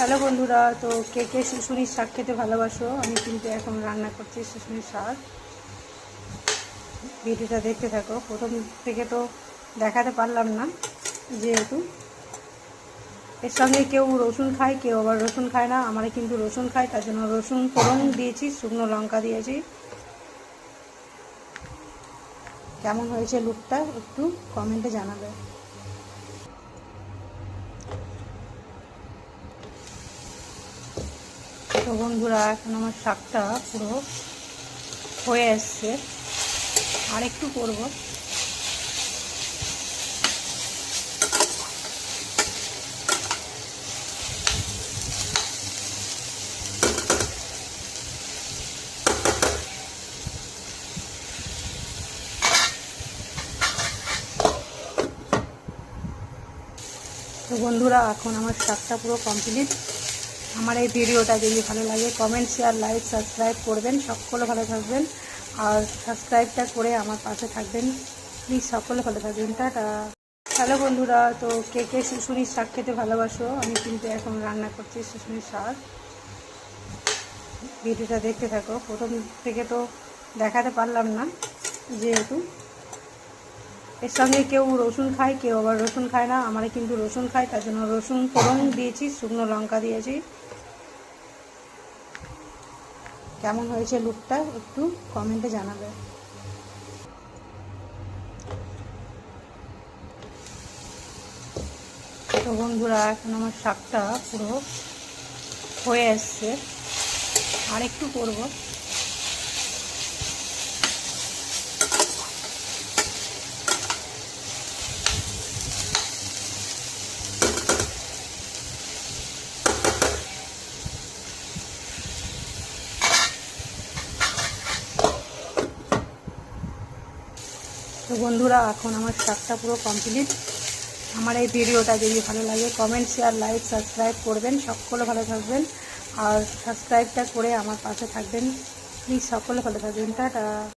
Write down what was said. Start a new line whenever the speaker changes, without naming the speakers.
Hello বন্ধুরা, তো কে কে শুশুনির শাক খেতে ভালোবাসো? আমি কিন্তু এখন রান্না করছি শুশুনির শাক। ভিডিওটা দেখতে থাকো। প্রথম থেকে তো দেখাতে পারলাম না, যেহেতু এর সঙ্গে কেউ রসুন খায়, কেউ আবার রসুন খায় না। আমরা কিন্তু রসুন খাই, তার জন্য রসুন ফোড়ন দিয়েছি, শুকনো লঙ্কা দিয়েছি। কেমন হয়েছে লুকটা একটু কমেন্টে জানাবে। তো বন্ধুরা, এখন আমার শাকটা পুরো হয়ে এসছে, আর একটু করবো। তো বন্ধুরা, এখন আমার শাকটা পুরো কমপ্লিট। আমার এই ভিডিওটা যদি ভালো লাগে কমেন্ট, শেয়ার, লাইক, সাবস্ক্রাইব করবেন। সকলে ভালো থাকবেন, আর সাবস্ক্রাইবটা করে আমার পাশে থাকবেন প্লিজ। সকলে ভালো থাকবেন, টাটা। হ্যালো বন্ধুরা, তো কে কে শুশুনির শাক খেতে ভালোবাসো? আমি কিন্তু এখন রান্না করছি শুশুনির শাক। ভিডিওটা দেখতে থাকো। প্রথম থেকে তো দেখাতে পারলাম না, যেহেতু এর সঙ্গে কেউ রসুন খায়, কেউ আবার রসুন খায় না। আমরা কিন্তু রসুন খাই, তার জন্য রসুন ফোড়ন দিয়েছি, শুকনো লঙ্কা দিয়েছি। কেমন হয়েছে লুকটা একটু কমেন্টে জানাবে। তো বন্ধুরা, এখন আমার শাকটা পুরো হয়ে এসছে, আর একটু করবো। তো বন্ধুরা, এখন আমার শাকটা পুরো কমপ্লিট। আমার এই ভিডিওটা যদি ভালো লাগে কমেন্ট, শেয়ার, লাইক, সাবস্ক্রাইব করবেন। সকলে ভালো থাকবেন, আর সাবস্ক্রাইবটা করে আমার পাশে থাকবেন প্লিজ। সকলে ভালো থাকবেন, টাটা।